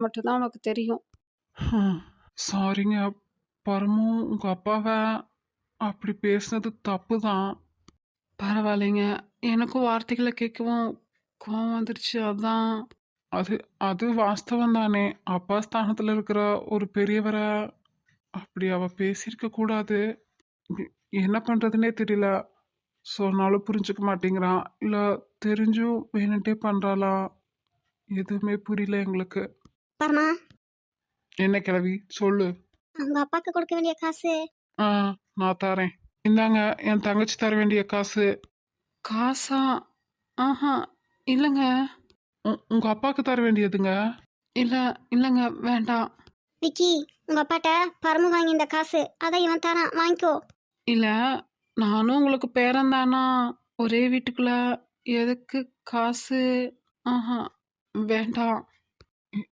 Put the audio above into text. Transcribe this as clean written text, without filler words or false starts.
மட்டும்தான் உனக்கு தெரியும். சாரிங்க. பரமு உங்க அப்பாவை அப்படி பேசுனது தப்பு தான். பரவாயில்லைங்க. எனக்கும் வார்த்தைகளை கேட்கவும் கோவம் வந்துருச்சு, அதான். அது அது வாஸ்தவம் தானே. அப்பா ஸ்தானத்துல இருக்கிற ஒரு பெரியவரை அப்படி அவ பேசியிருக்க கூடாது. இ- என்ன பண்றதுனே தெரியல. சொன்னாலும் புரிஞ்சுக்க மாட்டேங்கிறான், இல்ல தெரிஞ்சும் வேணுன்ட்டே பண்றாளா, எதுவுமே புரியல எங்களுக்கு. பரமா, என்ன கிழவி சொல்லு. உங்க அப்பாக்கு கொடுக்க வேண்டிய காசு. ஆ, நான் தரேன். இந்தாங்க என் தங்கச்சி தர வேண்டிய காசு. காசா? ஆஹா, இல்லைங்க. உங்க அப்பாவுக்கு தர வேண்டியதுங்க. இல்லை இல்லைங்க, வேண்டாம். விக்கி, உங்க அப்பாட்ட பரமு வாங்கி இந்த காசு, அதை இவன் தரான், வாங்கிக்கோ. இல்லை, நானும் உங்களுக்கு பேரன்தானா? ஒரே வீட்டுக்குள்ள எதுக்கு காசு? ஆஹா, வேண்டாம்.